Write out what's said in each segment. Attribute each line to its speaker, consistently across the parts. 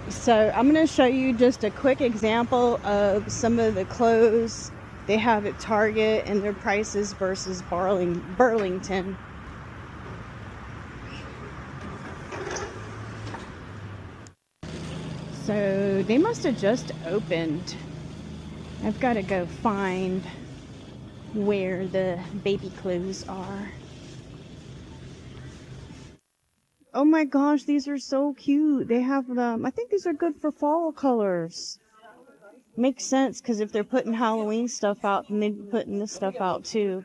Speaker 1: So I'm going to show you just a quick example of some of the clothes they have at Target and their prices versus Burlington. So they must have just opened. I've got to go find where the baby clothes are. Oh my gosh, these are so cute. They have them. I think these are good for fall colors. Makes sense, because if they're putting Halloween stuff out, then they'd be putting this stuff out too.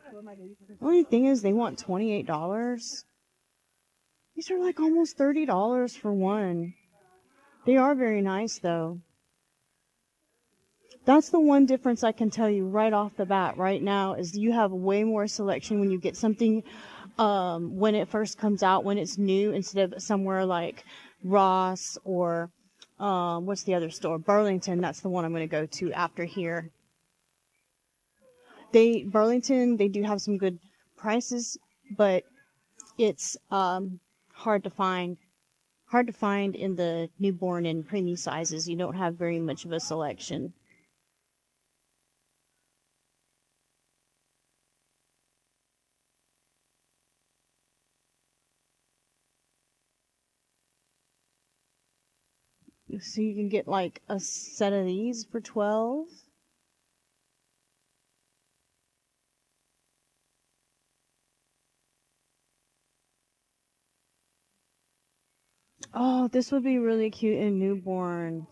Speaker 1: The only thing is they want $28. These are like almost $30 for one. They are very nice though. That's the one difference I can tell you right off the bat right now, is you have way more selection when you get something when it first comes out, when it's new, instead of somewhere like Ross or what's the other store? Burlington. That's the one I'm going to go to after here. Burlington, they do have some good prices, but it's hard to find. Hard to find in the newborn and preemie sizes. You don't have very much of a selection. So you can get like a set of these for $12. Oh, this would be really cute in newborn.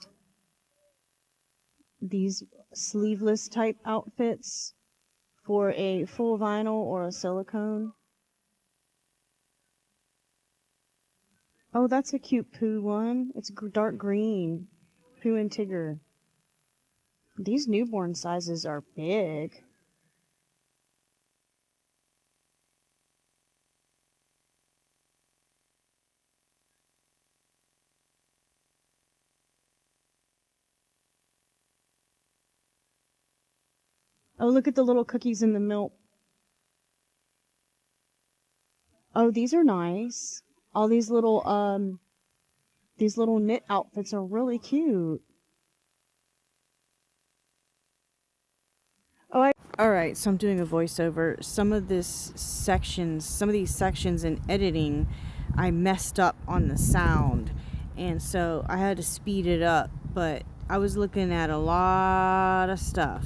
Speaker 1: These sleeveless type outfits for a full vinyl or a silicone. Oh, that's a cute Pooh one. It's dark green. Pooh and Tigger. These newborn sizes are big. Oh, look at the little cookies in the milk. Oh, these are nice. All these little knit outfits are really cute. Alright, so I'm doing a voiceover. Some of these sections in editing, I messed up on the sound. And so I had to speed it up, but I was looking at a lot of stuff.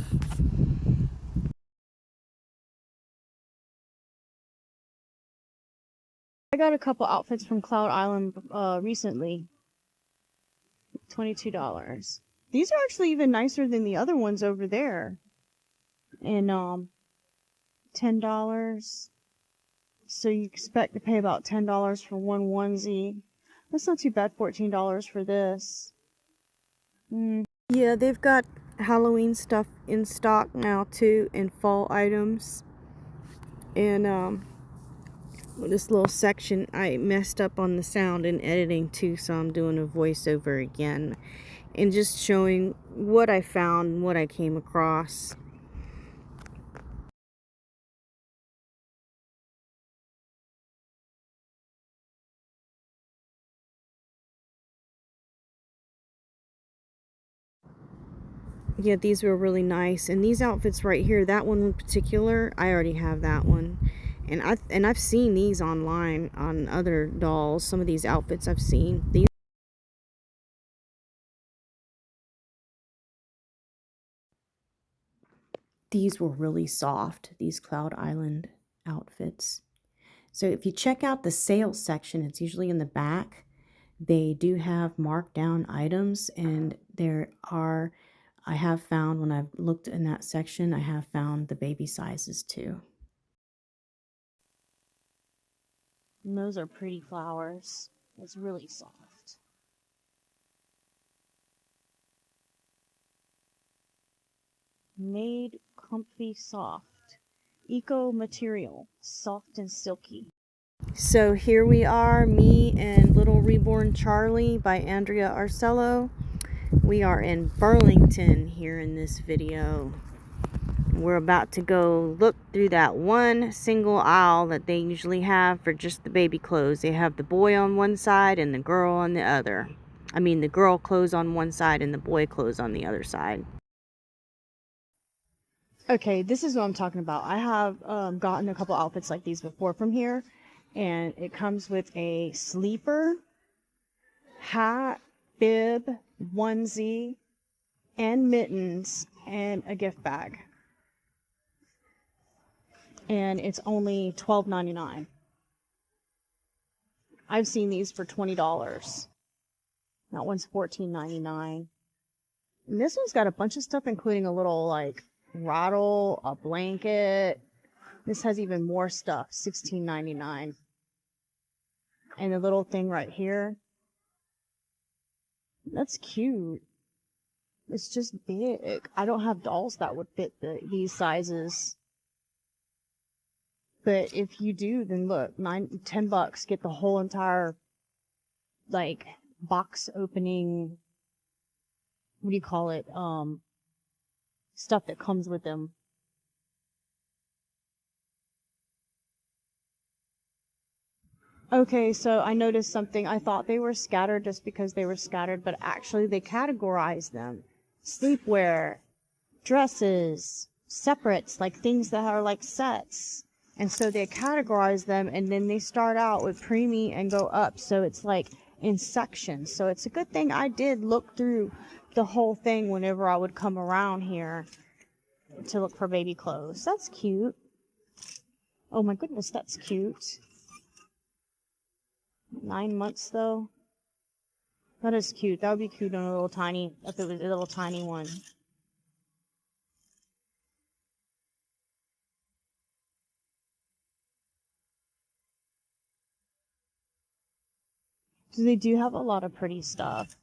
Speaker 1: I got a couple outfits from Cloud Island recently. $22. These are actually even nicer than the other ones over there. And $10. So you expect to pay about $10 for one onesie. That's not too bad. $14 for this. Yeah, they've got Halloween stuff in stock now too, and fall items. And this little section, I messed up on the sound in editing too, so I'm doing a voiceover again and just showing what I found and what I came across. Yeah, these were really nice, and these outfits right here, that one in particular, I already have that one. And I've seen these online on other dolls. Some of these outfits I've seen. These were really soft, these Cloud Island outfits. So if you check out the sales section, it's usually in the back. They do have marked down items, and I have found, when I've looked in that section, I have found the baby sizes too. And those are pretty flowers. It's really soft. Made comfy soft. Eco material. Soft and silky. So here we are, me and Little Reborn Charlie by Andrea Arcello. We are in Burlington here in this video. We're about to go look through that one single aisle that they usually have for just the baby clothes. They have the boy on one side and the girl on the other. I mean, the girl clothes on one side and the boy clothes on the other side. Okay, this is what I'm talking about. I have gotten a couple outfits like these before from here, and it comes with a sleeper, hat, bib, onesie, and mittens, and a gift bag. And it's only $12.99. I've seen these for $20. That one's $14.99. And this one's got a bunch of stuff, including a little, like, rattle, a blanket. This has even more stuff, $16.99. And the little thing right here. That's cute. It's just big. I don't have dolls that would fit these sizes. But if you do, then look, $10, get the whole entire, like, box opening, what do you call it, stuff that comes with them. Okay, so I noticed something. I thought they were scattered just because they were scattered, but actually they categorize them. Sleepwear, dresses, separates, like things that are like sets. And so they categorize them, and then they start out with preemie and go up. So it's like in sections. So it's a good thing I did look through the whole thing whenever I would come around here to look for baby clothes. That's cute. Oh my goodness, that's cute. 9 months though. That is cute. That would be cute on a little tiny, if it was a little tiny one. So they do have a lot of pretty stuff.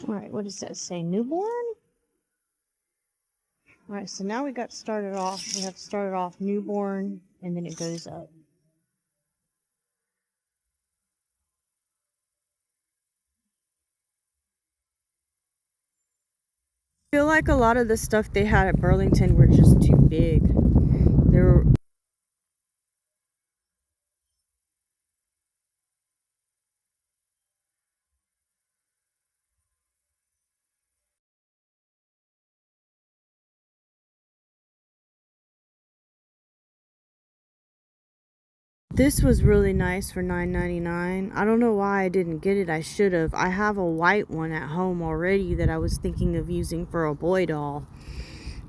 Speaker 1: Alright, what does that say? Newborn? Alright, so now we got started off. We have started off newborn, and then it goes up. I feel like a lot of the stuff they had at Burlington were just too big. They were... This was really nice for $9.99. I don't know why I didn't get it. I should have. I have a white one at home already that I was thinking of using for a boy doll.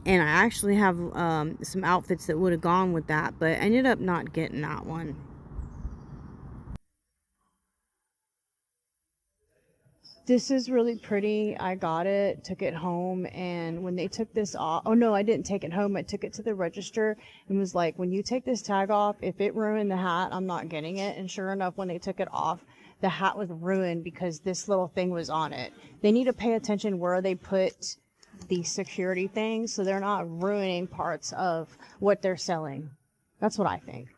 Speaker 1: And I actually have some outfits that would have gone with that, but I ended up not getting that one. This is really pretty. I got it, took it home, and when they took this off, oh no, I didn't take it home. I took it to the register and was like, when you take this tag off, if it ruined the hat, I'm not getting it. And sure enough, when they took it off, the hat was ruined because this little thing was on it. They need to pay attention where they put the security things so they're not ruining parts of what they're selling. That's what I think.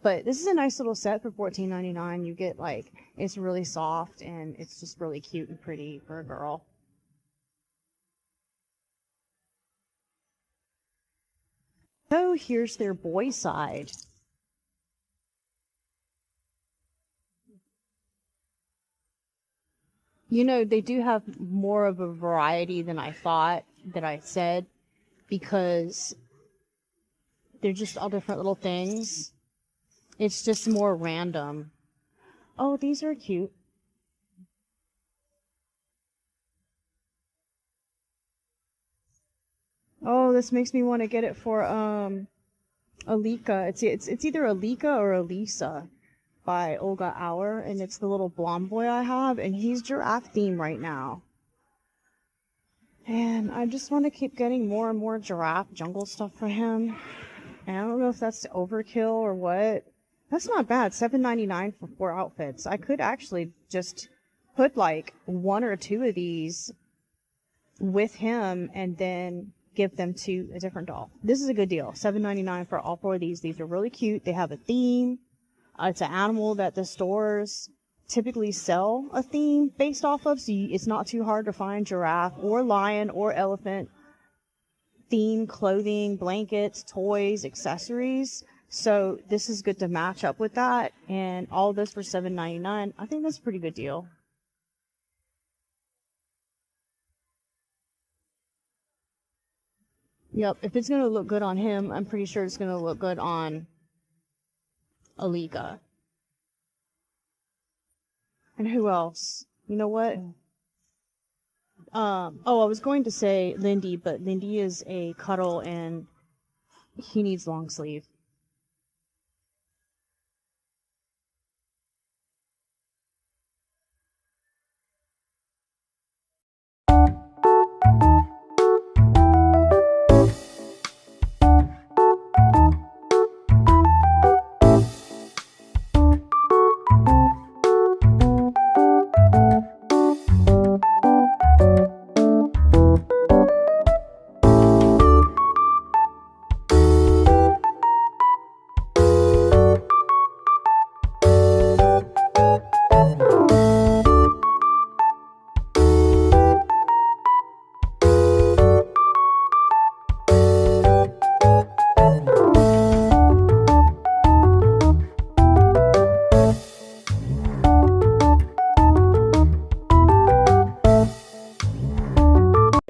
Speaker 1: But this is a nice little set for $14.99. You get, like, it's really soft and it's just really cute and pretty for a girl. So here's their boy side. You know, they do have more of a variety than I thought that I said, because they're just all different little things. It's just more random. Oh, these are cute. Oh, this makes me want to get it for Alika. It's either Alika or Elisa by Olga Auer, and it's the little blonde boy I have, and he's giraffe theme right now. And I just want to keep getting more and more giraffe jungle stuff for him. And I don't know if that's overkill or what. That's not bad. $7.99 for 4 outfits. I could actually just put like 1 or 2 of these with him and then give them to a different doll. This is a good deal. $7.99 for all 4 of these. These are really cute. They have a theme. It's an animal that the stores typically sell a theme based off of, so it's not too hard to find giraffe or lion or elephant. theme clothing, blankets, toys, accessories. So this is good to match up with that. And all this for $7.99. I think that's a pretty good deal. Yep, if it's going to look good on him, I'm pretty sure it's going to look good on Alika. And who else? You know what? Oh, I was going to say Lindy, but Lindy is a cuddle and he needs long sleeve.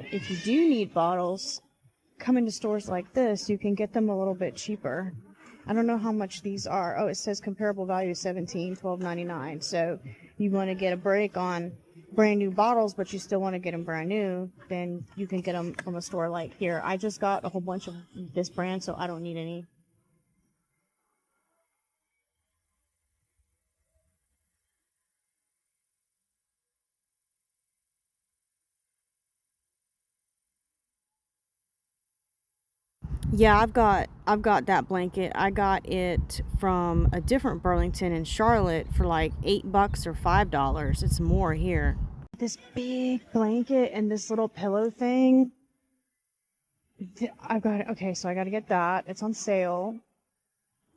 Speaker 1: If you do need bottles, come into stores like this, you can get them a little bit cheaper. I don't know how much these are. Oh, it says comparable value $12.99. So you want to get a break on brand new bottles, but you still want to get them brand new, then you can get them from a store like here. I just got a whole bunch of this brand, so I don't need any. Yeah, I've got that blanket. I got it from a different Burlington in Charlotte for like $8 or $5. It's more here. This big blanket and this little pillow thing. I've got it. Okay, so I got to get that. It's on sale.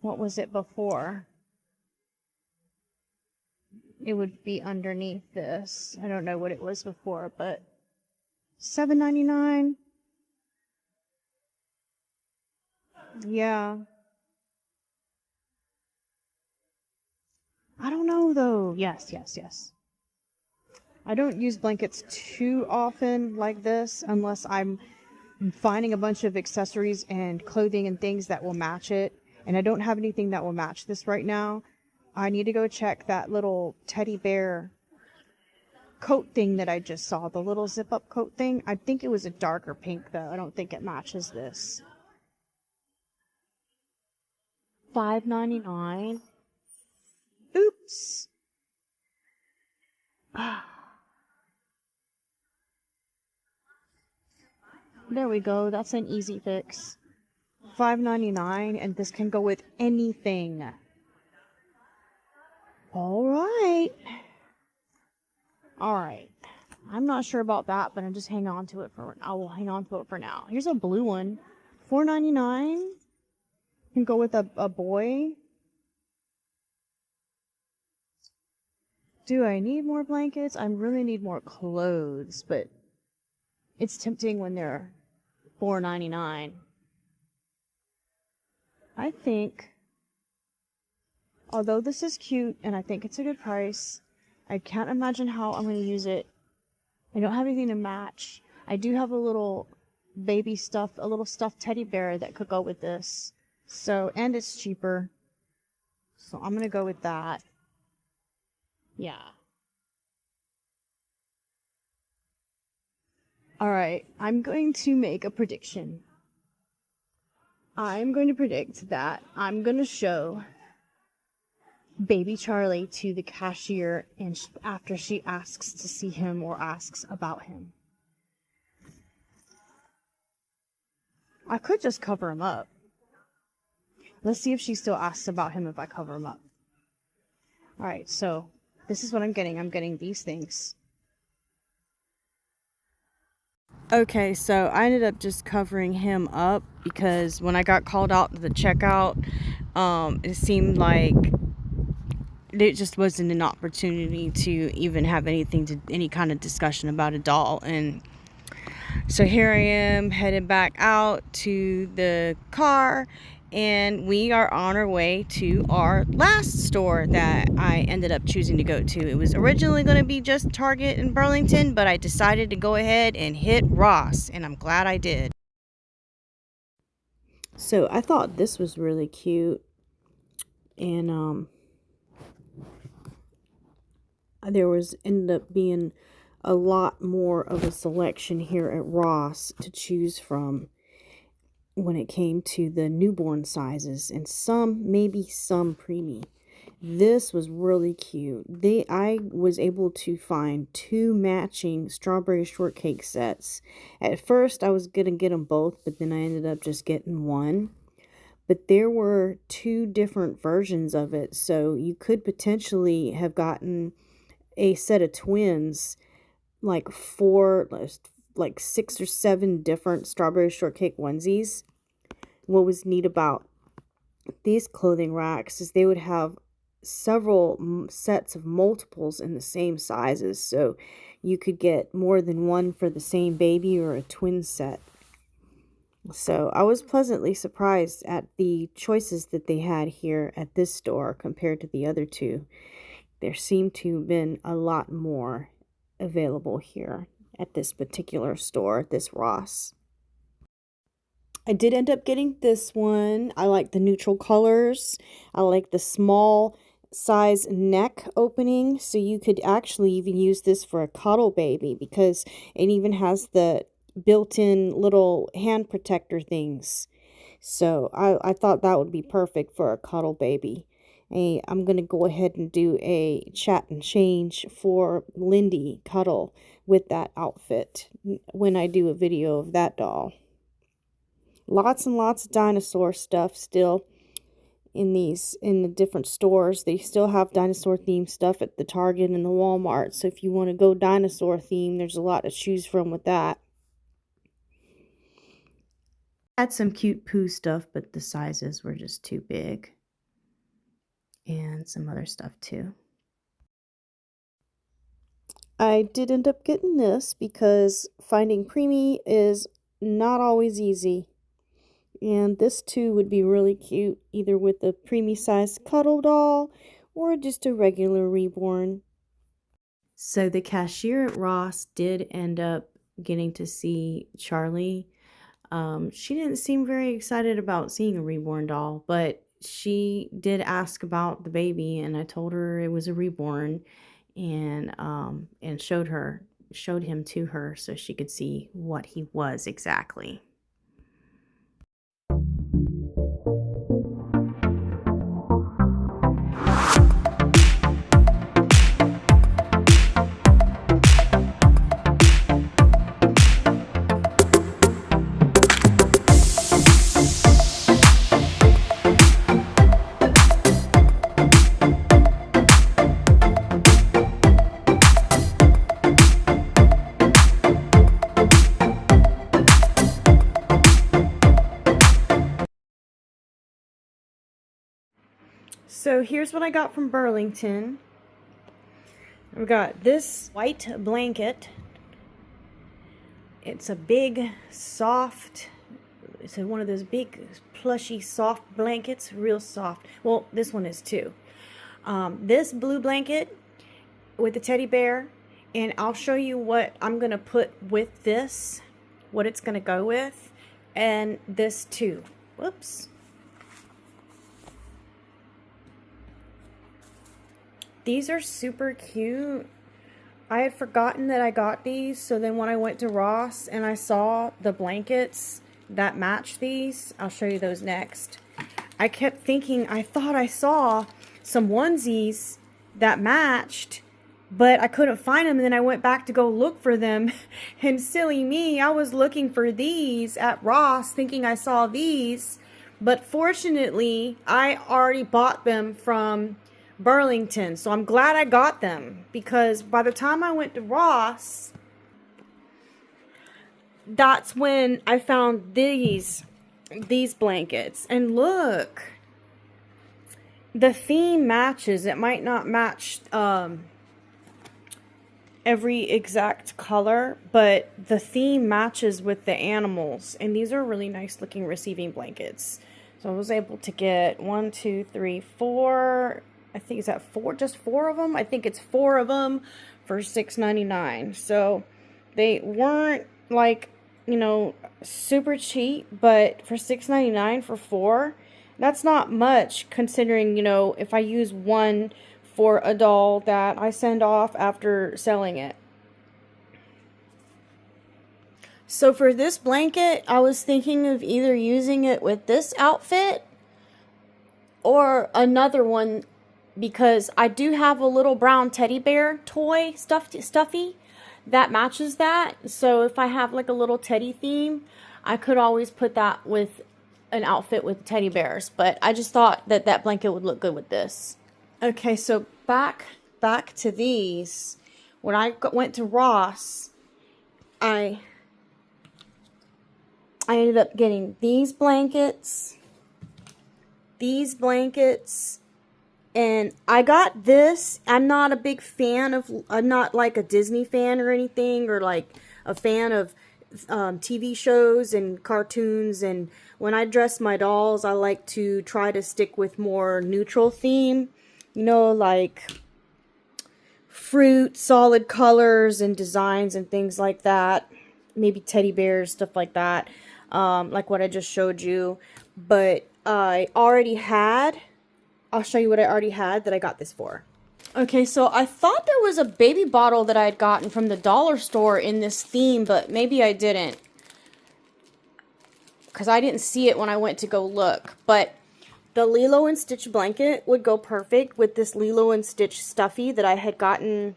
Speaker 1: What was it before? It would be underneath this. I don't know what it was before, but $7.99. Yeah. I don't know though. Yes, yes, yes. I don't use blankets too often like this unless I'm finding a bunch of accessories and clothing and things that will match it. And I don't have anything that will match this right now. I need to go check that little teddy bear coat thing that I just saw. The little zip up coat thing. I think it was a darker pink though. I don't think it matches this. $5.99. Oops. There we go. That's an easy fix. $5.99, and this can go with anything. All right. All right. I'm not sure about that, but I'm just hang on to it for. I will hang on to it for now. Here's a blue one. $4.99. Can go with a boy. Do I need more blankets? I really need more clothes, but it's tempting when they're $4.99. I think, although this is cute and I think it's a good price, I can't imagine how I'm going to use it. I don't have anything to match. I do have a little baby stuff, a little stuffed teddy bear that could go with this. So, and it's cheaper. So I'm going to go with that. Yeah. Alright, I'm going to make a prediction. I'm going to predict that I'm going to show baby Charlie to the cashier and after she asks to see him or asks about him. I could just cover him up. Let's see if she still asks about him if I cover him up. Alright, so this is what I'm getting. I'm getting these things. Okay, so I ended up just covering him up because when I got called out to the checkout, it seemed like it just wasn't an opportunity to even have any kind of discussion about a doll. And So here I am headed back out to the car, and we are on our way to our last store that I ended up choosing to go to. It was originally going to be just Target in Burlington, but I decided to go ahead and hit Ross, and I'm glad I did. So I thought this was really cute, and there ended up being a lot more of a selection here at Ross to choose from when it came to the newborn sizes, and maybe some preemie. This was really cute. I was able to find 2 matching strawberry shortcake sets. At first I was gonna get them both, but then I ended up just getting one. But there were 2 different versions of it, so you could potentially have gotten a set of twins, like 6 or 7 different strawberry shortcake onesies. What was neat about these clothing racks is they would have several sets of multiples in the same sizes, so you could get more than one for the same baby or a twin set. So I was pleasantly surprised at the choices that they had here at this store compared to the other 2. There seemed to have been a lot more available here at this particular store, this Ross. I did end up getting this one. I like the neutral colors. I like the small size neck opening, so you could actually even use this for a cuddle baby because it even has the built-in little hand protector things. So I thought that would be perfect for a cuddle baby. I'm going to go ahead and do a chat and change for Lindy Cuddle with that outfit when I do a video of that doll. Lots and lots of dinosaur stuff still in the different stores. They still have dinosaur themed stuff at the Target and the Walmart. So if you want to go dinosaur theme, there's a lot to choose from with that. Had some cute poo stuff, but the sizes were just too big. And some other stuff too. I did end up getting this because finding preemie is not always easy. And this too would be really cute, either with a preemie size cuddle doll or just a regular reborn. So the cashier at Ross did end up getting to see Charlie. She didn't seem very excited about seeing a reborn doll, but she did ask about the baby, and I told her it was a reborn, and showed him to her so she could see what he was exactly. So here's what I got from Burlington. I've got this white blanket. It's a big, soft, it's one of those big, plushy, soft blankets, real soft. Well, this one is too. This blue blanket with the teddy bear, and I'll show you what I'm going to put with this, what it's going to go with, and this too. Whoops. These are super cute. I had forgotten that I got these, so then when I went to Ross and I saw the blankets that match these, I'll show you those next. I kept thinking, I thought I saw some onesies that matched, but I couldn't find them, and then I went back to go look for them, and silly me, I was looking for these at Ross thinking I saw these, but fortunately, I already bought them from Burlington, so I'm glad I got them, because by the time I went to Ross, that's when I found these blankets. And look, the theme matches. It might not match every exact color, but the theme matches with the animals. And these are really nice looking receiving blankets. So I was able to get 1, 2, 3, 4. I think, is that 4? Just 4 of them? I think it's 4 of them for $6.99. So they weren't like, you know, super cheap, but for $6.99 for 4, that's not much considering, you know, if I use one for a doll that I send off after selling it. So for this blanket, I was thinking of either using it with this outfit or another one, because I do have a little brown teddy bear toy stuffy that matches that. So if I have like a little teddy theme, I could always put that with an outfit with teddy bears. But I just thought that that blanket would look good with this. Okay, so back to these. When I went to Ross, I ended up getting these blankets, and I got this. I'm not a big fan of, I'm not like a Disney fan or anything, or like a fan of TV shows and cartoons. And when I dress my dolls, I like to try to stick with more neutral theme, you know, like fruit, solid colors and designs and things like that. Maybe teddy bears, stuff like that. Like what I just showed you. But I already had, I'll show you what I already had that I got this for. Okay, so I thought there was a baby bottle that I had gotten from the dollar store in this theme, but maybe I didn't, because I didn't see it when I went to go look. But the Lilo and Stitch blanket would go perfect with this Lilo and Stitch stuffy that I had gotten.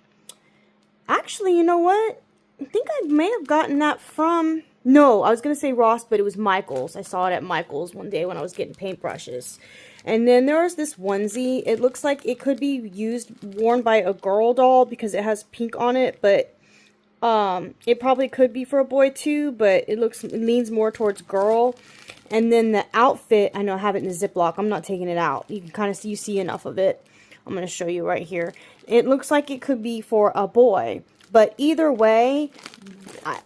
Speaker 1: Actually, you know what? I think I may have gotten that from, no, I was going to say Ross, but it was Michael's. I saw it at Michael's one day when I was getting paintbrushes. And then there was this onesie. It looks like it could be worn by a girl doll because it has pink on it, but it probably could be for a boy too, but it leans more towards girl. And then the outfit, I know I have it in a Ziploc. I'm not taking it out. You can kind of see, you see enough of it. I'm going to show you right here. It looks like it could be for a boy. But either way,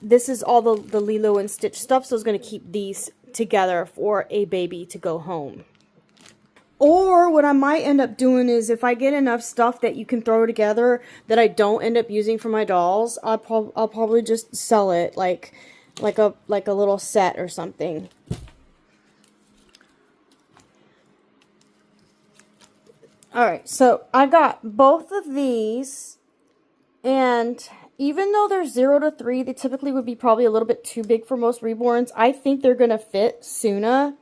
Speaker 1: this is all the Lilo and Stitch stuff, so I was going to keep these together for a baby to go home. Or what I might end up doing is, if I get enough stuff that you can throw together that I don't end up using for my dolls, I'll probably just sell it like a little set or something. Alright, so I got both of these, and even though they're 0 to 3, they typically would be probably a little bit too big for most reborns. I think they're going to fit Suna.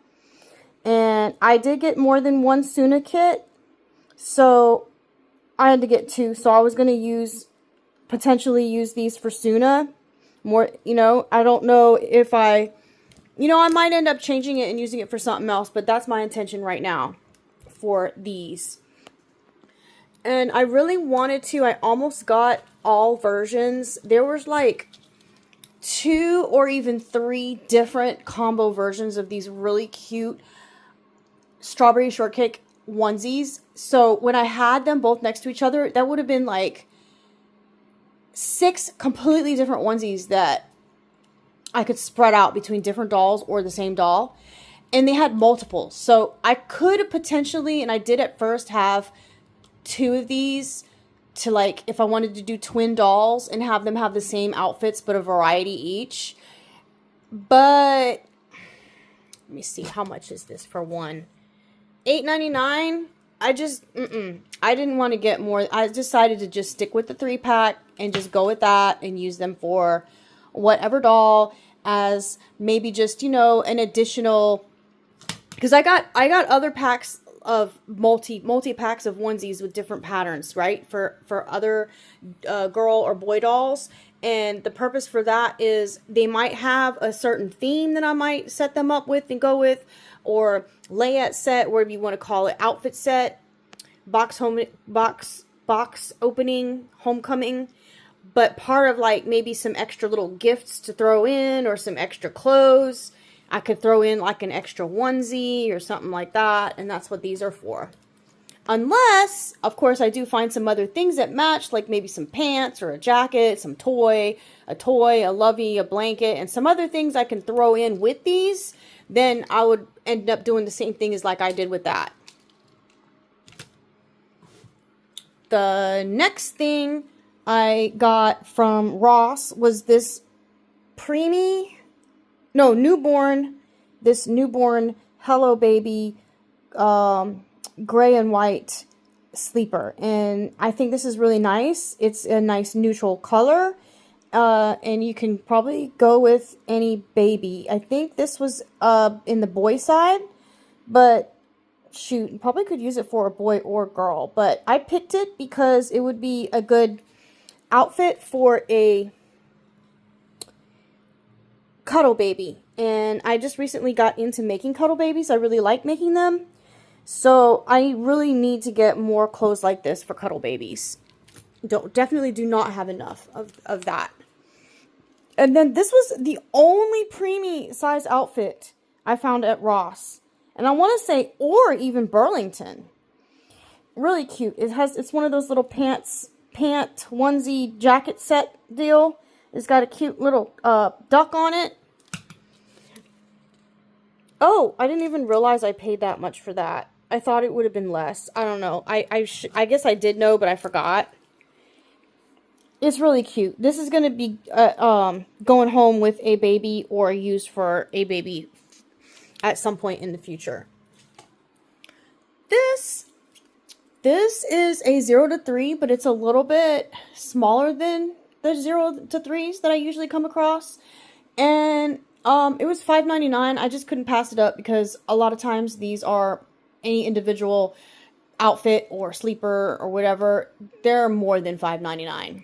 Speaker 1: And I did get more than one Suna kit, so I had to get 2. So I was going to potentially use these for Suna. More, you know, I don't know if I might end up changing it and using it for something else, but that's my intention right now for these. And I really wanted to, I almost got all versions. There was like 2 or even 3 different combo versions of these really cute strawberry shortcake onesies. So when I had them both next to each other, that would have been like 6 completely different onesies that I could spread out between different dolls or the same doll. And they had multiples. So I could potentially, and I did at first, have 2 of these to, like, if I wanted to do twin dolls and have them have the same outfits but a variety each. But let me see, how much is this for one? $8.99. I didn't want to get more. I decided to just stick with the 3-pack and just go with that and use them for whatever doll, as maybe just, you know, an additional, because I got other packs of multi packs of onesies with different patterns, right, for other girl or boy dolls. And the purpose for that is they might have a certain theme that I might set them up with and go with, or layette set, whatever you want to call it, outfit set, box opening, homecoming. But part of, like, maybe some extra little gifts to throw in, or some extra clothes. I could throw in like an extra onesie or something like that, and that's what these are for. Unless, of course, I do find some other things that match, like maybe some pants or a jacket, some toy, a lovey, a blanket, and some other things I can throw in with these, then I would end up doing the same thing as like I did with that. The next thing I got from Ross was this newborn Hello Baby gray and white sleeper, and I think this is really nice. It's a nice neutral color, and you can probably go with any baby. I think this was in the boy side, but shoot, you probably could use it for a boy or girl, but I picked it because it would be a good outfit for a cuddle baby. And I just recently got into making cuddle babies. I really like making them. So I really need to get more clothes like this for cuddle babies. Definitely do not have enough of that. And then this was the only preemie size outfit I found at Ross. And I want to say, or even Burlington. Really cute. It's one of those little pant onesie jacket set deal. It's got a cute little duck on it. Oh, I didn't even realize I paid that much for that. I thought it would have been less. I don't know. I guess I did know, but I forgot. It's really cute. This is going to be going home with a baby or used for a baby at some point in the future. This is a 0 to 3, but it's a little bit smaller than the 0 to 3s that I usually come across. And it was $5.99. I just couldn't pass it up because a lot of times these are any individual outfit or sleeper or whatever. They're more than $5.99.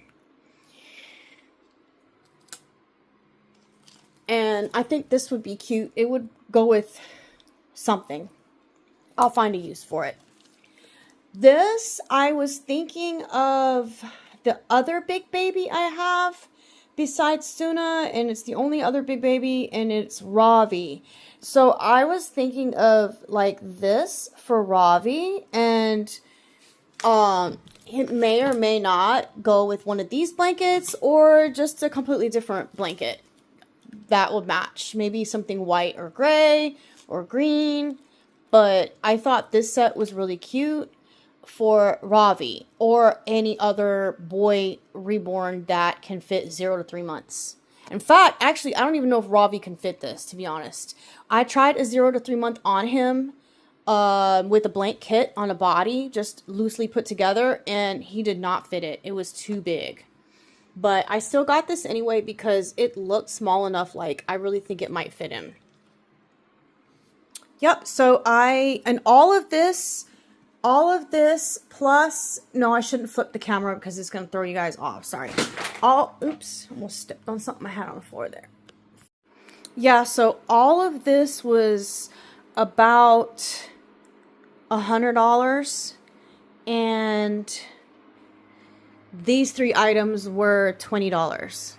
Speaker 1: And I think this would be cute. It would go with something. I'll find a use for it. This, I was thinking of the other big baby I have besides Suna, and it's the only other big baby, and it's Ravi. So I was thinking of like this for Ravi, and it may or may not go with one of these blankets or just a completely different blanket that would match. Maybe something white or gray or green. But I thought this set was really cute for Ravi or any other boy reborn that can fit 0 to 3 months. In fact, actually, I don't even know if Ravi can fit this, to be honest. I tried a 0 to 3 month on him with a blank kit on a body, just loosely put together, and he did not fit it. It was too big. But I still got this anyway because it looked small enough, like I really think it might fit him. Yep, so all of this plus, no, I shouldn't flip the camera because it's going to throw you guys off. Sorry. Oops, almost stepped on something I had on the floor there. Yeah, so all of this was about $100, and these 3 items were $20.